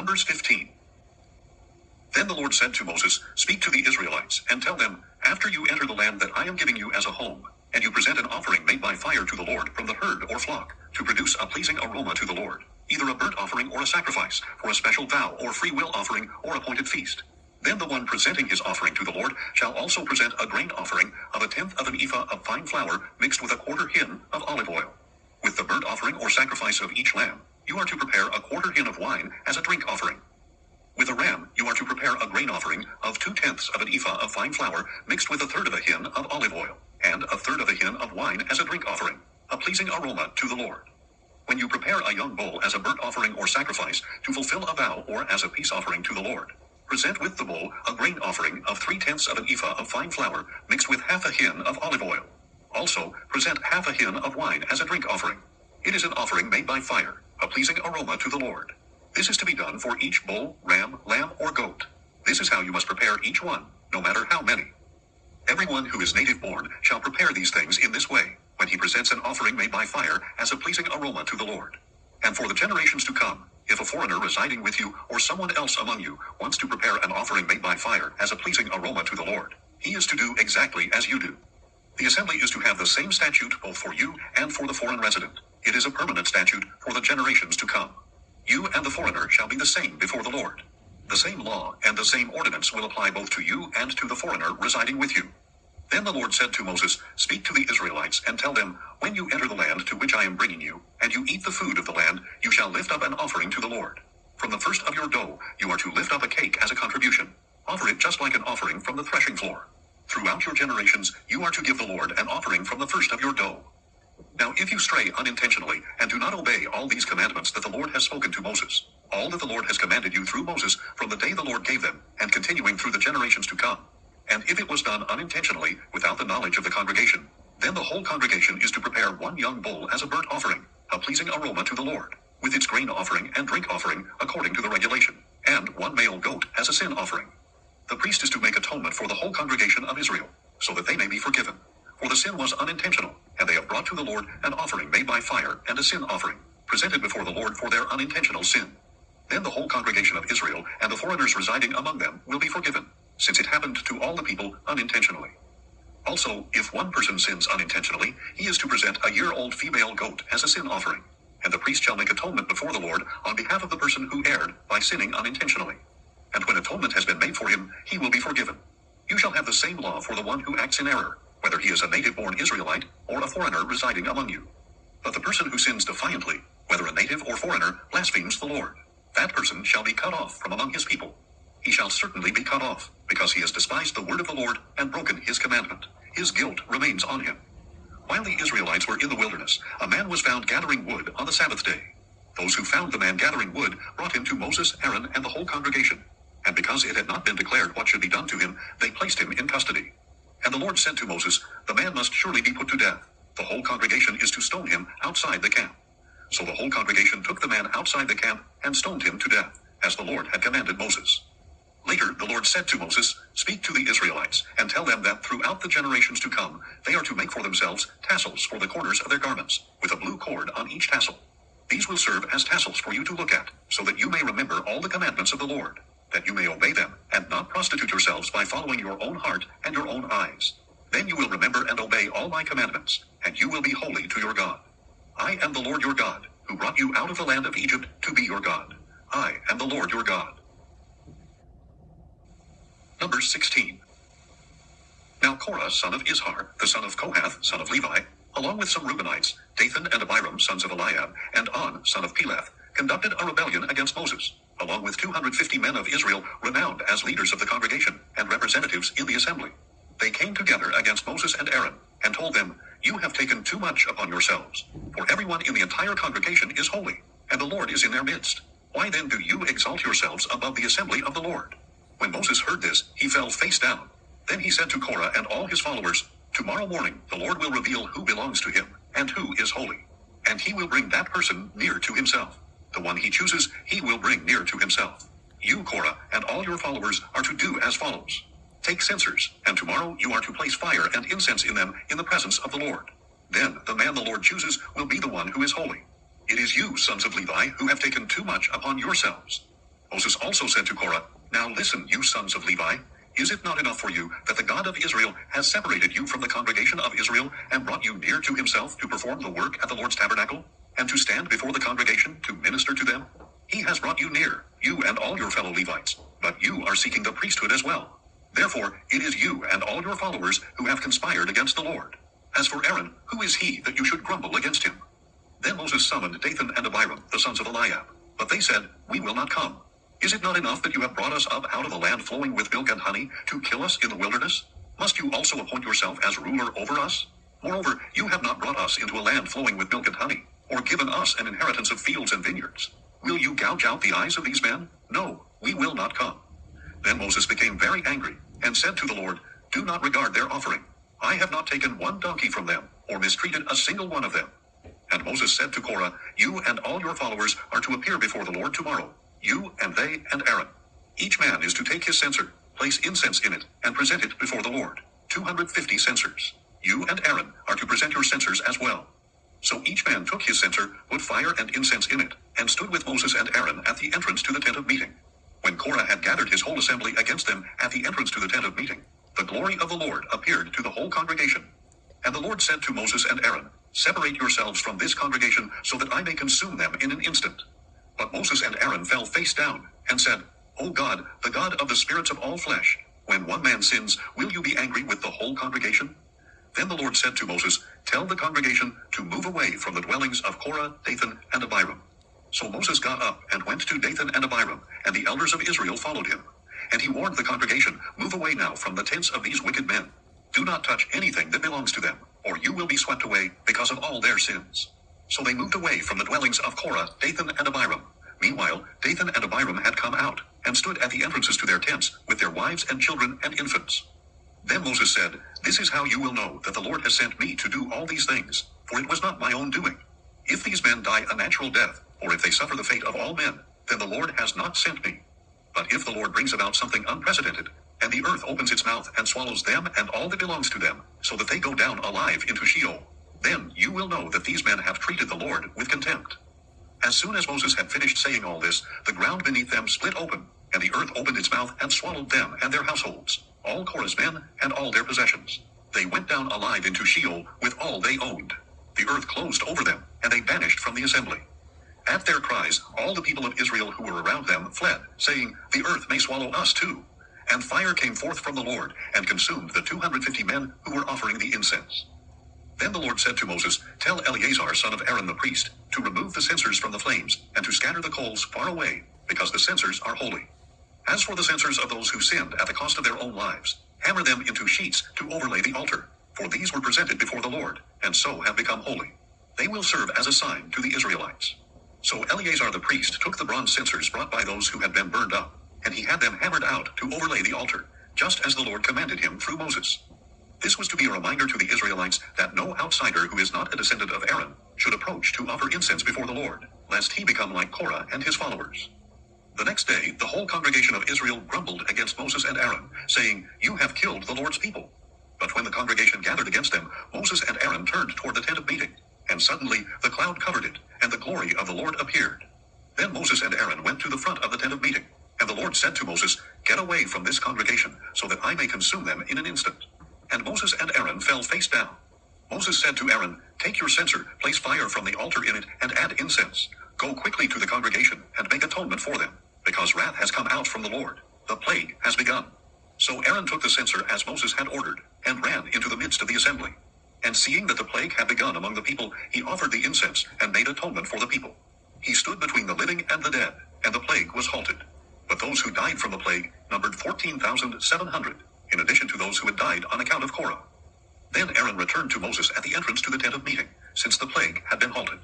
Numbers 15. Then the Lord said to Moses, Speak to the Israelites, and tell them, After you enter the land that I am giving you as a home, and you present an offering made by fire to the Lord from the herd or flock, to produce a pleasing aroma to the Lord, either a burnt offering or a sacrifice, for a special vow or free will offering or appointed feast. Then the one presenting his offering to the Lord shall also present a grain offering of 1/10 of an ephah of fine flour mixed with a 1/4 hin of olive oil. With the burnt offering or sacrifice of each lamb, you are to prepare a 1/4 hin of wine as a drink offering. With a ram, you are to prepare a grain offering of 2/10 of an ephah of fine flour mixed with 1/3 of a hin of olive oil, and 1/3 of a hin of wine as a drink offering, a pleasing aroma to the Lord. When you prepare a young bull as a burnt offering or sacrifice to fulfill a vow or as a peace offering to the Lord, present with the bull a grain offering of 3/10 of an ephah of fine flour mixed with 1/2 a hin of olive oil. Also, present 1/2 a hin of wine as a drink offering. It is an offering made by fire, a pleasing aroma to the Lord. This is to be done for each bull, ram, lamb, or goat. This is how you must prepare each one, no matter how many. Everyone who is native born shall prepare these things in this way, when he presents an offering made by fire as a pleasing aroma to the Lord. And for the generations to come, if a foreigner residing with you or someone else among you wants to prepare an offering made by fire as a pleasing aroma to the Lord, he is to do exactly as you do. The assembly is to have the same statute both for you and for the foreign resident. It is a permanent statute for the generations to come. You and the foreigner shall be the same before the Lord. The same law and the same ordinance will apply both to you and to the foreigner residing with you. Then the Lord said to Moses, Speak to the Israelites and tell them, When you enter the land to which I am bringing you, and you eat the food of the land, you shall lift up an offering to the Lord. From the first of your dough, you are to lift up a cake as a contribution. Offer it just like an offering from the threshing floor. Throughout your generations, you are to give the Lord an offering from the first of your dough. Now if you stray unintentionally and do not obey all these commandments that the Lord has spoken to Moses, all that the Lord has commanded you through Moses from the day the Lord gave them, and continuing through the generations to come, and if it was done unintentionally without the knowledge of the congregation, then the whole congregation is to prepare one young bull as a burnt offering, a pleasing aroma to the Lord, with its grain offering and drink offering according to the regulation, and one male goat as a sin offering. The priest is to make atonement for the whole congregation of Israel, so that they may be forgiven. For the sin was unintentional, and they have brought to the Lord an offering made by fire and a sin offering, presented before the Lord for their unintentional sin. Then the whole congregation of Israel and the foreigners residing among them will be forgiven, since it happened to all the people unintentionally. Also, if one person sins unintentionally, he is to present a year-old female goat as a sin offering, and the priest shall make atonement before the Lord on behalf of the person who erred by sinning unintentionally. And when atonement has been made for him, he will be forgiven. You shall have the same law for the one who acts in error, whether he is a native-born Israelite or a foreigner residing among you. But the person who sins defiantly, whether a native or foreigner, blasphemes the Lord. That person shall be cut off from among his people. He shall certainly be cut off, because he has despised the word of the Lord and broken his commandment. His guilt remains on him. While the Israelites were in the wilderness, a man was found gathering wood on the Sabbath day. Those who found the man gathering wood brought him to Moses, Aaron, and the whole congregation. And because it had not been declared what should be done to him, they placed him in custody. And the Lord said to Moses, The man must surely be put to death. The whole congregation is to stone him outside the camp. So the whole congregation took the man outside the camp and stoned him to death, as the Lord had commanded Moses. Later the Lord said to Moses, Speak to the Israelites, and tell them that throughout the generations to come, they are to make for themselves tassels for the corners of their garments, with a blue cord on each tassel. These will serve as tassels for you to look at, so that you may remember all the commandments of the Lord, that you may obey them, and not prostitute yourselves by following your own heart and your own eyes. Then you will remember and obey all my commandments, and you will be holy to your God. I am the Lord your God, who brought you out of the land of Egypt to be your God. I am the Lord your God. Numbers 16. Now Korah, son of Izhar, the son of Kohath, son of Levi, along with some Reubenites, Dathan and Abiram, sons of Eliab, and On, son of Peleth, conducted a rebellion against Moses, along with 250 men of Israel renowned as leaders of the congregation and representatives in the assembly. They came together against Moses and Aaron, and told them, You have taken too much upon yourselves, for everyone in the entire congregation is holy, and the Lord is in their midst. Why then do you exalt yourselves above the assembly of the Lord? When Moses heard this, he fell face down. Then he said to Korah and all his followers, Tomorrow morning the Lord will reveal who belongs to him, and who is holy. And he will bring that person near to himself. The one he chooses, he will bring near to himself. You, Korah, and all your followers are to do as follows. Take censers, and tomorrow you are to place fire and incense in them in the presence of the Lord. Then the man the Lord chooses will be the one who is holy. It is you, sons of Levi, who have taken too much upon yourselves. Moses also said to Korah, Now listen, you sons of Levi. Is it not enough for you that the God of Israel has separated you from the congregation of Israel and brought you near to himself to perform the work at the Lord's tabernacle, and to stand before the congregation to minister to them? He has brought you near, you and all your fellow Levites, but you are seeking the priesthood as well. Therefore, it is you and all your followers who have conspired against the Lord. As for Aaron, who is he that you should grumble against him? Then Moses summoned Dathan and Abiram, the sons of Eliab. But they said, We will not come. Is it not enough that you have brought us up out of a land flowing with milk and honey to kill us in the wilderness? Must you also appoint yourself as ruler over us? Moreover, you have not brought us into a land flowing with milk and honey, or given us an inheritance of fields and vineyards. Will you gouge out the eyes of these men? No, we will not come. Then Moses became very angry, and said to the Lord, Do not regard their offering. I have not taken one donkey from them, or mistreated a single one of them. And Moses said to Korah, You and all your followers are to appear before the Lord tomorrow, you and they and Aaron. Each man is to take his censer, place incense in it, and present it before the Lord. 250 censers. You and Aaron are to present your censers as well. So each man took his censer, put fire and incense in it, and stood with Moses and Aaron at the entrance to the tent of meeting. When Korah had gathered his whole assembly against them at the entrance to the tent of meeting, the glory of the Lord appeared to the whole congregation. And the Lord said to Moses and Aaron, Separate yourselves from this congregation so that I may consume them in an instant. But Moses and Aaron fell face down and said, O God, the God of the spirits of all flesh, when one man sins, will you be angry with the whole congregation? Then the Lord said to Moses, Tell the congregation to move away from the dwellings of Korah, Dathan, and Abiram. So Moses got up and went to Dathan and Abiram, and the elders of Israel followed him. And he warned the congregation, Move away now from the tents of these wicked men. Do not touch anything that belongs to them, or you will be swept away because of all their sins. So they moved away from the dwellings of Korah, Dathan, and Abiram. Meanwhile, Dathan and Abiram had come out, and stood at the entrances to their tents, with their wives and children and infants. Then Moses said, This is how you will know that the Lord has sent me to do all these things, for it was not my own doing. If these men die a natural death, or if they suffer the fate of all men, then the Lord has not sent me. But if the Lord brings about something unprecedented, and the earth opens its mouth and swallows them and all that belongs to them, so that they go down alive into Sheol, then you will know that these men have treated the Lord with contempt. As soon as Moses had finished saying all this, the ground beneath them split open, and the earth opened its mouth and swallowed them and their households, all Korah's men and all their possessions. They went down alive into Sheol with all they owned. The earth closed over them, and they vanished from the assembly. At their cries, all the people of Israel who were around them fled, saying, The earth may swallow us too. And fire came forth from the Lord, and consumed the 250 men who were offering the incense. Then the Lord said to Moses, Tell Eleazar son of Aaron the priest, to remove the censers from the flames, and to scatter the coals far away, because the censers are holy. As for the censers of those who sinned at the cost of their own lives, hammer them into sheets to overlay the altar, for these were presented before the Lord, and so have become holy. They will serve as a sign to the Israelites. So Eleazar the priest took the bronze censers brought by those who had been burned up, and he had them hammered out to overlay the altar, just as the Lord commanded him through Moses. This was to be a reminder to the Israelites that no outsider who is not a descendant of Aaron should approach to offer incense before the Lord, lest he become like Korah and his followers. The next day, the whole congregation of Israel grumbled against Moses and Aaron, saying, You have killed the Lord's people. But when the congregation gathered against them, Moses and Aaron turned toward the tent of meeting, and suddenly the cloud covered it, and the glory of the Lord appeared. Then Moses and Aaron went to the front of the tent of meeting, and the Lord said to Moses, Get away from this congregation, so that I may consume them in an instant. And Moses and Aaron fell face down. Moses said to Aaron, Take your censer, place fire from the altar in it, and add incense. Go quickly to the congregation, and make atonement for them, because wrath has come out from the Lord. The plague has begun. So Aaron took the censer as Moses had ordered, and ran into the midst of the assembly. And seeing that the plague had begun among the people, he offered the incense, and made atonement for the people. He stood between the living and the dead, and the plague was halted. But those who died from the plague numbered 14,700, in addition to those who had died on account of Korah. Then Aaron returned to Moses at the entrance to the tent of meeting, since the plague had been halted.